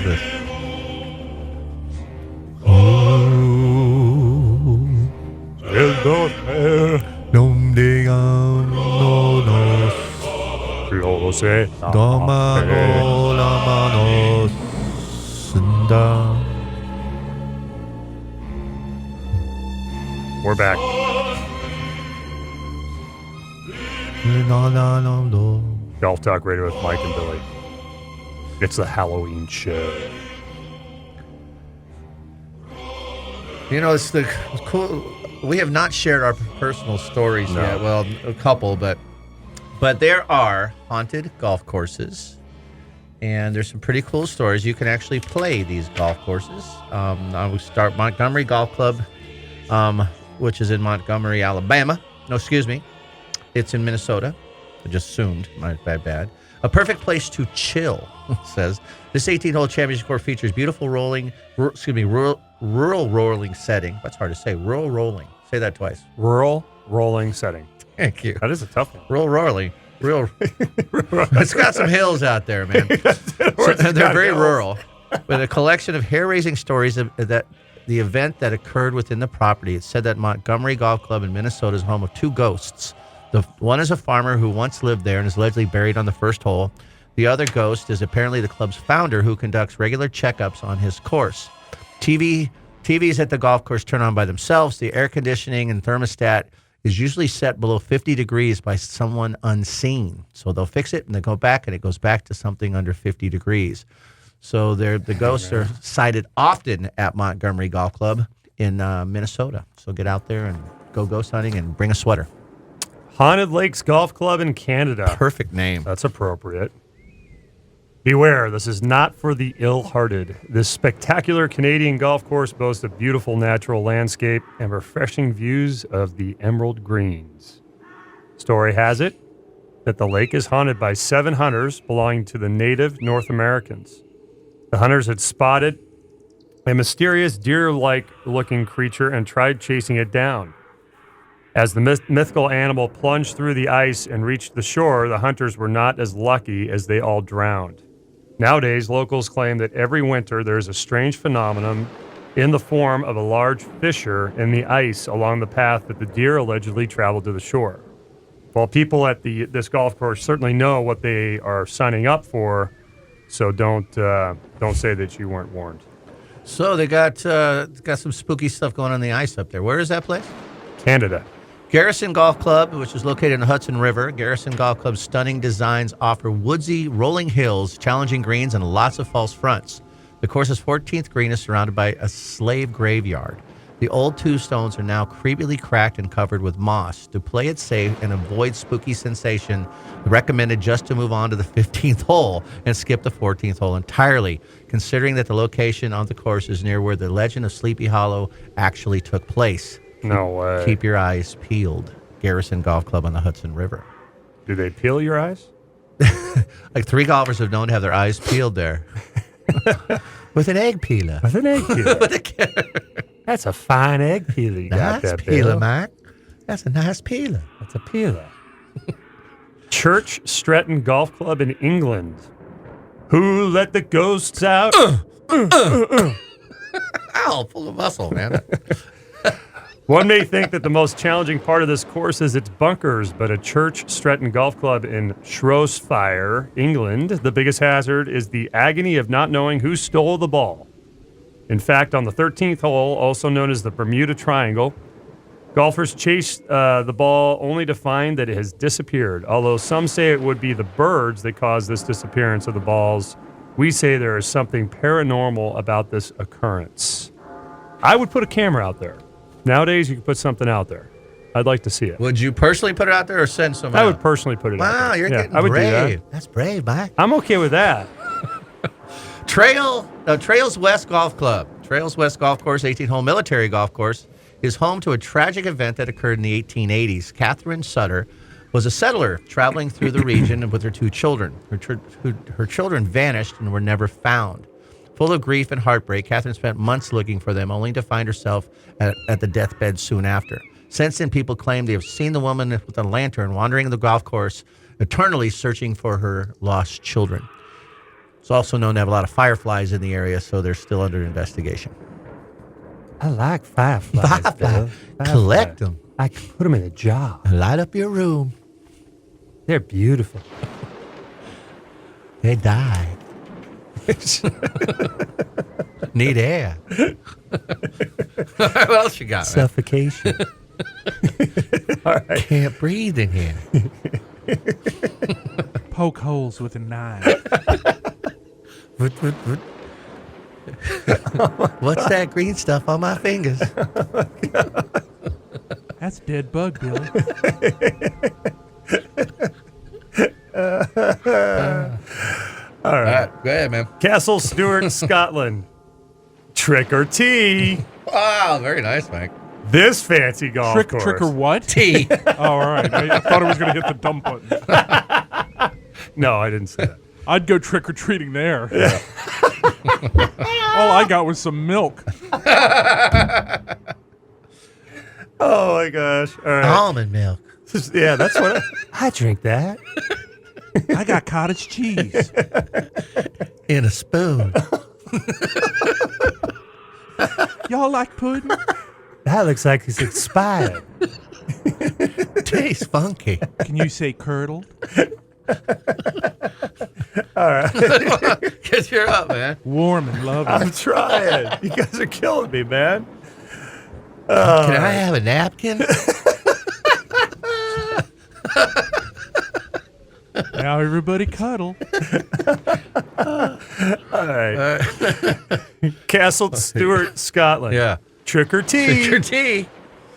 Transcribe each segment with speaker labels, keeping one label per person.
Speaker 1: love this.
Speaker 2: We're back. Golf Talk Radio with Mike and Billy. It's the Halloween show.
Speaker 1: You know, it's the cool. We have not shared our personal stories yet. Well, a couple, but there are haunted golf courses, and there's some pretty cool stories. You can actually play these golf courses. I will start Montgomery Golf Club, which is in Montgomery, Alabama. No, excuse me. It's in Minnesota. I just assumed. My bad. A perfect place to chill, says. This 18-hole championship course features beautiful rural rolling setting. That's hard to say. Rural rolling. Say that twice.
Speaker 2: Rural rolling setting.
Speaker 1: Thank you.
Speaker 2: That is a tough one.
Speaker 1: Rural rolling. It's got some hills out there, man. They're very rural. With a collection of hair-raising stories that the event that occurred within the property. It's said that Montgomery Golf Club in Minnesota is home of two ghosts. The one is a farmer who once lived there and is allegedly buried on the first hole. The other ghost is apparently the club's founder who conducts regular checkups on his course. TVs at the golf course turn on by themselves. The air conditioning and thermostat is usually set below 50 degrees by someone unseen. So they'll fix it and they go back and it goes back to something under 50 degrees. So the ghosts are sighted often at Montgomery Golf Club in Minnesota. So get out there and go ghost hunting and bring a sweater.
Speaker 2: Haunted Lakes Golf Club in Canada.
Speaker 1: Perfect name.
Speaker 2: That's appropriate. Beware, this is not for the ill-hearted. This spectacular Canadian golf course boasts a beautiful natural landscape and refreshing views of the emerald greens. Story has it that the lake is haunted by 7 hunters belonging to the native North Americans. The hunters had spotted a mysterious deer-like looking creature and tried chasing it down. As the mythical animal plunged through the ice and reached the shore, the hunters were not as lucky as they all drowned. Nowadays, locals claim that every winter there is a strange phenomenon in the form of a large fissure in the ice along the path that the deer allegedly traveled to the shore. Well, people at this golf course certainly know what they are signing up for, so don't say that you weren't warned.
Speaker 1: So they got some spooky stuff going on the ice up there. Where is that place?
Speaker 2: Canada.
Speaker 1: Garrison Golf Club, which is located in the Hudson River. Garrison Golf Club's stunning designs offer woodsy, rolling hills, challenging greens, and lots of false fronts. The course's 14th green is surrounded by a slave graveyard. The old two stones are now creepily cracked and covered with moss. To play it safe and avoid spooky sensation, recommended just to move on to the 15th hole and skip the 14th hole entirely, considering that the location on the course is near where the legend of Sleepy Hollow actually took place.
Speaker 2: No way.
Speaker 1: Keep your eyes peeled. Garrison Golf Club on the Hudson River.
Speaker 2: Do they peel your eyes?
Speaker 1: Like 3 golfers have known to have their eyes peeled there. With an egg peeler.
Speaker 2: With an egg peeler. That's a fine egg peeler you got there,
Speaker 1: Nice peeler,
Speaker 2: Bill.
Speaker 1: Mike. That's a nice peeler.
Speaker 2: That's a peeler. Church Stretton Golf Club in England. Who let the ghosts out?
Speaker 1: Ow, full of muscle, man.
Speaker 2: One may think that the most challenging part of this course is its bunkers, but at Church Stretton Golf Club in Shropshire, England, the biggest hazard is the agony of not knowing who stole the ball. In fact, on the 13th hole, also known as the Bermuda Triangle, golfers chase the ball only to find that it has disappeared. Although some say it would be the birds that caused this disappearance of the balls, we say there is something paranormal about this occurrence. I would put a camera out there. Nowadays, you can put something out there. I'd like to see it.
Speaker 1: Would you personally put it out there or send someone
Speaker 2: I would personally put it out there.
Speaker 1: Wow, you're getting
Speaker 2: I would
Speaker 1: brave.
Speaker 2: do that.
Speaker 1: That's brave, Mike.
Speaker 2: I'm okay with that.
Speaker 1: Trails West Golf Club. Trails West Golf Course, 18-hole military golf course, is home to a tragic event that occurred in the 1880s. Catherine Sutter was a settler traveling through the region with her 2 children. Her children vanished and were never found. Full of grief and heartbreak, Catherine spent months looking for them, only to find herself at the deathbed soon after. Since then, people claim they have seen the woman with a lantern wandering the golf course, eternally searching for her lost children. It's also known to have a lot of fireflies in the area, so they're still under investigation.
Speaker 2: I like fireflies.
Speaker 1: Firefly. Collect them.
Speaker 2: I can put them in a jar.
Speaker 1: Light up your room.
Speaker 2: They're beautiful.
Speaker 1: They die. Need air. What else you got, man?
Speaker 2: Suffocation. All right.
Speaker 1: Can't breathe in here.
Speaker 3: Poke holes with a knife.
Speaker 1: What's that green stuff on my fingers?
Speaker 3: That's dead bug, Billy.
Speaker 2: All right.
Speaker 1: Go ahead, man.
Speaker 2: Castle Stewart, Scotland. Trick or tea.
Speaker 1: Wow, very nice, Mike.
Speaker 2: This fancy golf course.
Speaker 3: Trick or what?
Speaker 1: Tea.
Speaker 3: Oh, all right. I thought I was going to hit the dump button.
Speaker 2: No, I didn't say that.
Speaker 3: I'd go trick or treating there. Yeah. All I got was some milk.
Speaker 2: Oh my gosh. All right.
Speaker 1: Almond milk.
Speaker 2: Yeah, that's what I drink that.
Speaker 3: I got cottage cheese.
Speaker 1: In a spoon.
Speaker 3: Y'all like pudding?
Speaker 2: That looks like it's expired.
Speaker 1: Tastes funky.
Speaker 3: Can you say curdled?
Speaker 2: All right.
Speaker 1: Get your up, man.
Speaker 3: Warm and loving.
Speaker 2: I'm trying. You guys are killing me, man.
Speaker 1: Can I have a napkin?
Speaker 3: Now everybody cuddle.
Speaker 2: All right. Castle Stewart, Scotland.
Speaker 1: Yeah.
Speaker 2: Trick or tea.
Speaker 1: Trick or tea.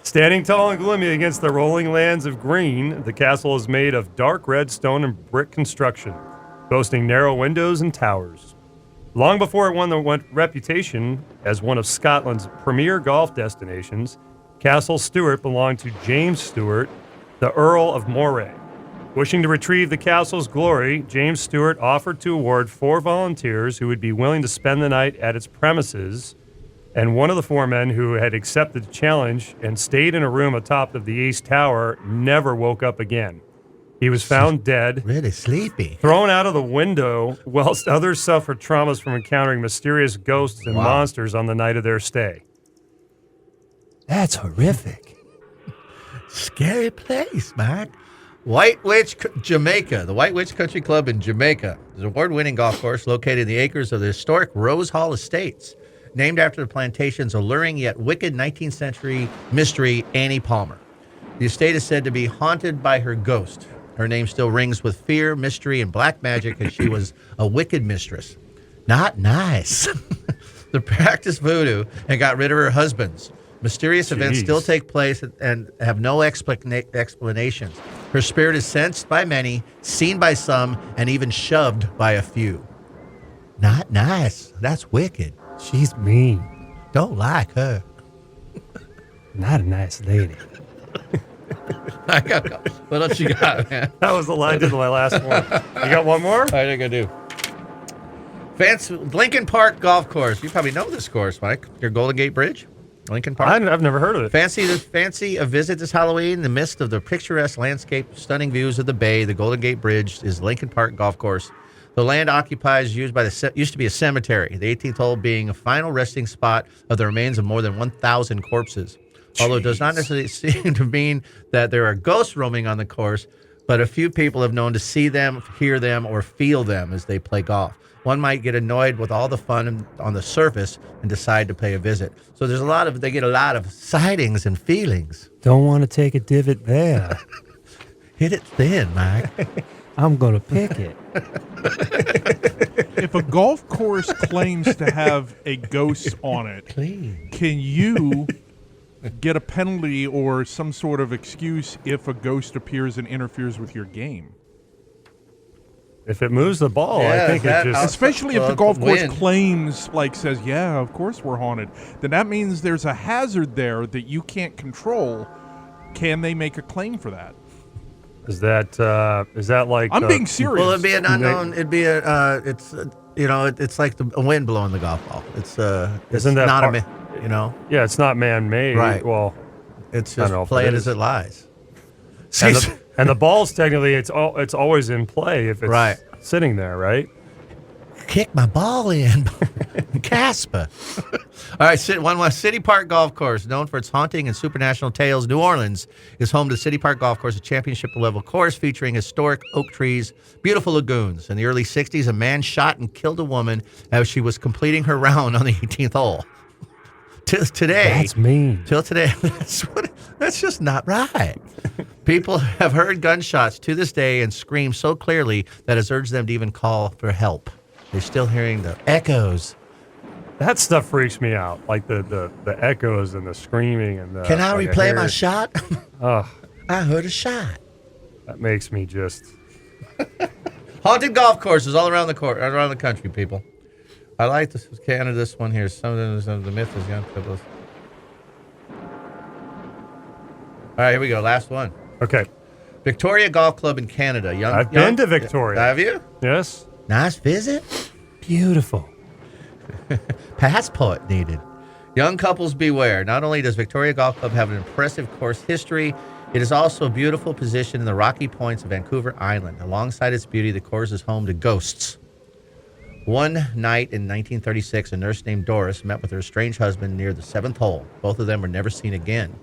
Speaker 2: Standing tall and gloomy against the rolling lands of green, the castle is made of dark red stone and brick construction, boasting narrow windows and towers. Long before it won the reputation as one of Scotland's premier golf destinations, Castle Stewart belonged to James Stewart, the Earl of Moray. Wishing to retrieve the castle's glory, James Stewart offered to award 4 volunteers who would be willing to spend the night at its premises, and one of the 4 men who had accepted the challenge and stayed in a room atop of the East Tower never woke up again. He was found dead,
Speaker 1: Really sleepy.
Speaker 2: thrown out of the window, whilst others suffered traumas from encountering mysterious ghosts and monsters on the night of their stay. That's horrific.
Speaker 1: Scary place, Mike. White Witch, Jamaica. The White Witch Country Club in Jamaica is an award-winning golf course located in the acres of the historic Rose Hall Estates, named after the plantation's alluring yet wicked 19th century mystery, Annie Palmer. The estate is said to be haunted by her ghost. Her name still rings with fear, mystery, and black magic as she was a wicked mistress. Not nice. The practiced voodoo and got rid of her husbands. Mysterious events still take place and have no explanations. Her spirit is sensed by many, seen by some, and even shoved by a few. Not nice. That's wicked.
Speaker 2: She's mean.
Speaker 1: Don't like her.
Speaker 2: Not a nice lady.
Speaker 1: What else you got, man?
Speaker 2: That was the line to my last one. You got one more?
Speaker 1: I think I do. Fancy Lincoln Park Golf Course. You probably know this course, Mike. Your Golden Gate Bridge, Lincoln Park.
Speaker 2: I've never heard of it.
Speaker 1: Fancy a visit this Halloween in the midst of the picturesque landscape, stunning views of the bay. The Golden Gate Bridge is Lincoln Park Golf Course. The land occupied used to be a cemetery, the 18th hole being a final resting spot of the remains of more than 1,000 corpses. Although it does not necessarily seem to mean that there are ghosts roaming on the course, but a few people have known to see them, hear them, or feel them as they play golf. One might get annoyed with all the fun on the surface and decide to pay a visit. So they get a lot of sightings and feelings.
Speaker 2: Don't want to take a divot there.
Speaker 1: Hit it thin, Mike.
Speaker 2: I'm going to pick it.
Speaker 3: If a golf course claims to have a ghost on it,
Speaker 1: Clean.
Speaker 3: can you get a penalty or some sort of excuse if a ghost appears and interferes with your game?
Speaker 2: If it moves the ball,
Speaker 1: Yeah,
Speaker 2: I think
Speaker 1: that-
Speaker 2: it just...
Speaker 3: Especially if the golf course
Speaker 1: wind.
Speaker 3: claims, says, yeah, of course we're haunted, then that means there's a hazard there that you can't control. Can they make a claim for that?
Speaker 2: Is that like...
Speaker 3: I'm being serious.
Speaker 1: Well, it'd be an unknown. It'd be it's like a wind blowing the golf ball. It's
Speaker 2: Isn't that
Speaker 1: not
Speaker 2: part- Yeah, it's not man-made.
Speaker 1: Right.
Speaker 2: Well,
Speaker 1: It's
Speaker 2: I don't
Speaker 1: just
Speaker 2: know if
Speaker 1: play
Speaker 2: it
Speaker 1: it
Speaker 2: is.
Speaker 1: as it lies.
Speaker 2: and the ball's technically, it's always in play if it's
Speaker 1: Right.
Speaker 2: sitting there, right?
Speaker 1: kicked my ball in. Casper. All right, one more. City Park Golf Course, known for its haunting and supernatural tales, New Orleans is home to City Park Golf Course, a championship-level course featuring historic oak trees, beautiful lagoons. In the early 60s, a man shot and killed a woman as she was completing her round on the 18th hole. Till today.
Speaker 2: That's mean.
Speaker 1: Till today. That's just not right. People have heard gunshots to this day and scream so clearly that it's urged them to even call for help. They're still hearing the echoes.
Speaker 2: That stuff freaks me out, like the echoes and the screaming and the.
Speaker 1: Can I
Speaker 2: like
Speaker 1: replay my shot?
Speaker 2: Oh,
Speaker 1: I heard a shot.
Speaker 2: that makes me just.
Speaker 1: Haunted golf courses all around around the country, people. I like this Canada. This one here. Some of the myth is young people. All right, here we go. Last one.
Speaker 2: Okay.
Speaker 1: Victoria Golf Club in Canada.
Speaker 2: I've been to Victoria.
Speaker 1: Have you?
Speaker 2: Yes.
Speaker 1: Nice visit.
Speaker 2: Beautiful.
Speaker 1: Passport needed. Young couples beware. Not only does Victoria Golf Club have an impressive course history, it is also a beautiful position in the Rocky Points of Vancouver Island. Alongside its beauty, the course is home to ghosts. One night in 1936, a nurse named Doris met with her estranged husband near the 7th hole. Both of them were never seen again,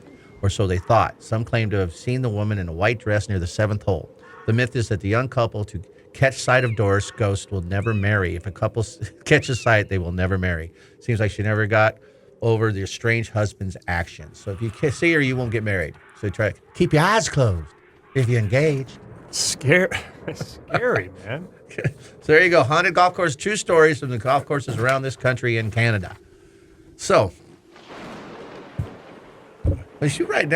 Speaker 1: or so they thought. Some claim to have seen the woman in a white dress near the 7th hole. The myth is that the young couple to catch sight of Doris' ghost will never marry. If a couple catches sight, they will never marry. Seems like she never got over the estranged husband's actions. So if you see her, you won't get married. So try keep your eyes closed if you're engaged.
Speaker 2: Scary, man.
Speaker 1: So there you go. Haunted golf course. True stories from the golf courses around this country and Canada. So, you're writing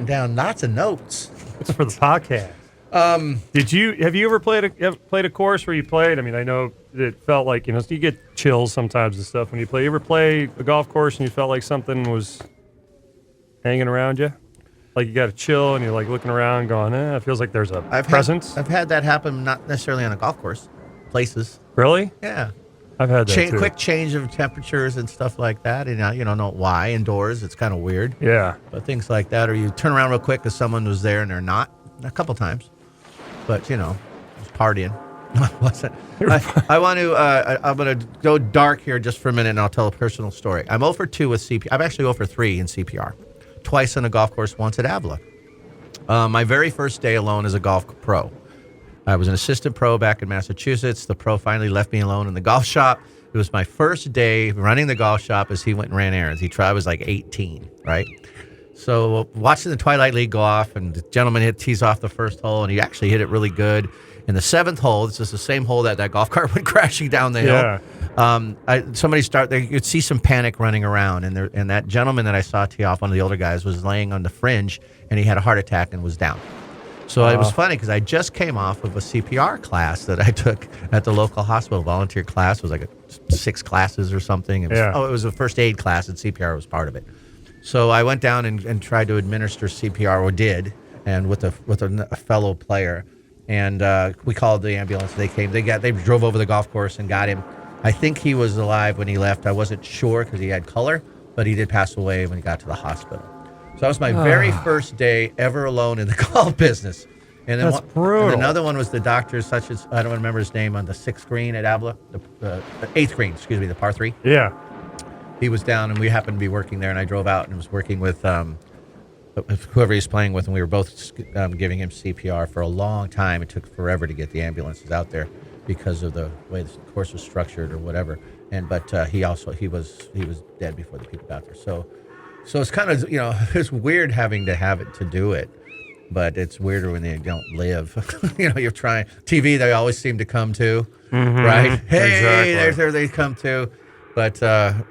Speaker 1: down lots of notes.
Speaker 2: It's for the podcast. Have you ever played a course where you played? I mean, I know it felt like, you get chills sometimes and stuff when you play. You ever play a golf course and you felt like something was hanging around you? Like you got to chill and you're like looking around going, it feels like there's a presence.
Speaker 1: I've had that happen, not necessarily on a golf course, places.
Speaker 2: Really?
Speaker 1: Yeah.
Speaker 2: I've had that too.
Speaker 1: Quick change of temperatures and stuff like that. And you don't know why. Indoors, it's kind of weird.
Speaker 2: Yeah.
Speaker 1: But things like that, or you turn around real quick because someone was there and they're not. A couple times. But, just partying. I want to, I'm going to go dark here just for a minute and I'll tell a personal story. I'm 0 for 2 with CPR. I'm actually 0 for 3 in CPR. Twice on a golf course, once at Avila. My very first day alone as a golf pro. I was an assistant pro back in Massachusetts. The pro finally left me alone in the golf shop. It was my first day running the golf shop as he went and ran errands. I was like 18, right? So watching the Twilight League go off, and the gentleman tees off the first hole, and he actually hit it really good. In the 7th hole, this is the same hole that golf cart went crashing down the hill. Yeah. You could see some panic running around, and that gentleman that I saw tee off, one of the older guys, was laying on the fringe, and he had a heart attack and was down. So it was funny because I just came off of a CPR class that I took at the local hospital, volunteer class. It was like 6 classes or something. It was a first aid class, and CPR was part of it. So I went down and tried to administer CPR, or did, and with a fellow player. And we called the ambulance. They came. They drove over the golf course and got him. I think he was alive when he left. I wasn't sure because he had color, but he did pass away when he got to the hospital. So that was my very first day ever alone in the golf business. And then
Speaker 2: That's brutal.
Speaker 1: And another one was the doctor, such as, I don't remember his name, on the 6th green at Avila, the 8th green, the par 3.
Speaker 2: Yeah.
Speaker 1: He was down, and we happened to be working there, and I drove out and was working with whoever he's playing with, and we were both giving him CPR for a long time. It took forever to get the ambulances out there because of the way the course was structured or whatever. But he was dead before the people got there. So it's kind of, it's weird having to have it to do it, but it's weirder when they don't live. You're trying TV. They always seem to come to, right? Hey,
Speaker 2: exactly.
Speaker 1: there they come to. But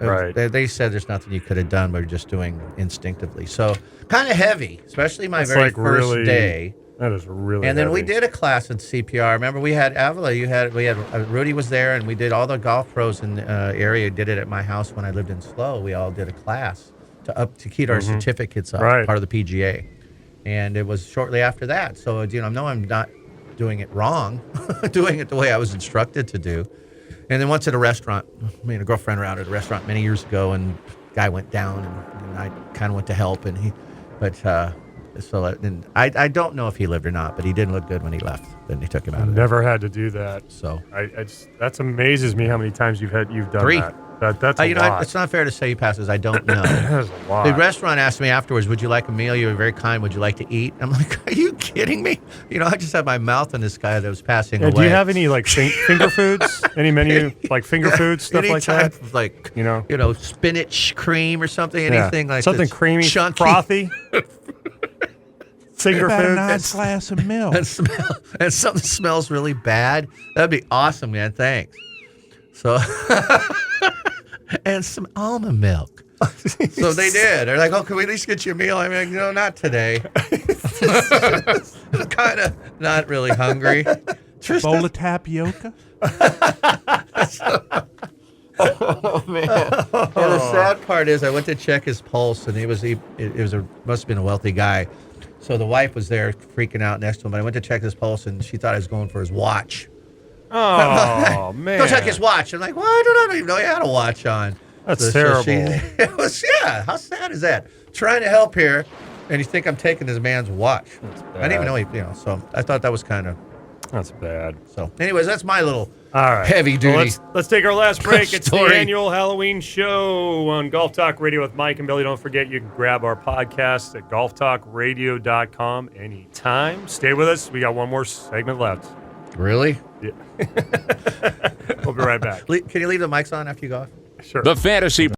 Speaker 2: right.
Speaker 1: They said there's nothing you could have done, but you're just doing instinctively. So kind of heavy, especially my very first day.
Speaker 2: That is really.
Speaker 1: And then
Speaker 2: heavy.
Speaker 1: we did a class in CPR. Remember, we had Avila. We had Rudy was there, and we did all the golf pros in the area. Did it at my house when I lived in SLO. We all did a class to keep our certificates up,
Speaker 2: right.
Speaker 1: part of the PGA. And it was shortly after that. So no, I'm not doing it wrong, doing it the way I was instructed to do. And then once at a restaurant, me and a girlfriend were out at a restaurant many years ago, and the guy went down, and I kind of went to help, but So and I don't know if he lived or not, but he didn't look good when he left. Then they took him out of there.
Speaker 2: Never had to do that.
Speaker 1: So
Speaker 2: That amazes me how many times you've done
Speaker 1: 3.
Speaker 2: that. That's a
Speaker 1: you know,
Speaker 2: lot.
Speaker 1: it's not fair to say he passes. I don't know.
Speaker 2: That's a lot.
Speaker 1: The restaurant asked me afterwards, "Would you like a meal? You were very kind. Would you like to eat?" I'm like, "Are you kidding me?" You know, I just had my mouth on this guy that was passing away.
Speaker 2: Do you have any like finger foods? Any menu like finger foods stuff
Speaker 1: any
Speaker 2: like
Speaker 1: type
Speaker 2: that?
Speaker 1: of, like
Speaker 2: You know?
Speaker 1: spinach cream or something.
Speaker 2: Yeah.
Speaker 1: Anything like
Speaker 2: something
Speaker 1: that's
Speaker 2: creamy,
Speaker 1: chunky.
Speaker 2: frothy. Finger
Speaker 3: About a
Speaker 2: food.
Speaker 3: nice glass of milk.
Speaker 1: and something that smells really bad. That'd be awesome, man. Thanks. So, and some almond milk. So they did. They're like, "Oh, can we at least get you a meal?" I'm like, "No, not today." Kind of not really hungry.
Speaker 3: Bowl of tapioca.
Speaker 1: Oh man! And the sad part is, I went to check his pulse, and must have been a wealthy guy. So the wife was there freaking out next to him. But I went to check his pulse, and she thought I was going for his watch.
Speaker 2: Oh man!
Speaker 1: Go check his watch. I'm like, "Well, I don't even know he had a watch on."
Speaker 2: That's terrible.
Speaker 1: It was, yeah. How sad is that? Trying to help here, and you think I'm taking this man's watch. I didn't even know so I thought that was kind of.
Speaker 2: That's bad.
Speaker 1: So, anyways, that's my little
Speaker 2: All right.
Speaker 1: heavy duty.
Speaker 2: Well, let's take our last break. It's the
Speaker 1: Story.
Speaker 2: annual Halloween show on Golf Talk Radio with Mike and Billy. Don't forget, you can grab our podcast at golftalkradio.com anytime. Stay with us. We got one more segment left.
Speaker 1: Really?
Speaker 2: Yeah. We'll be right back.
Speaker 1: Can you leave the mics on after you go off?
Speaker 2: Sure.
Speaker 4: The Fantasy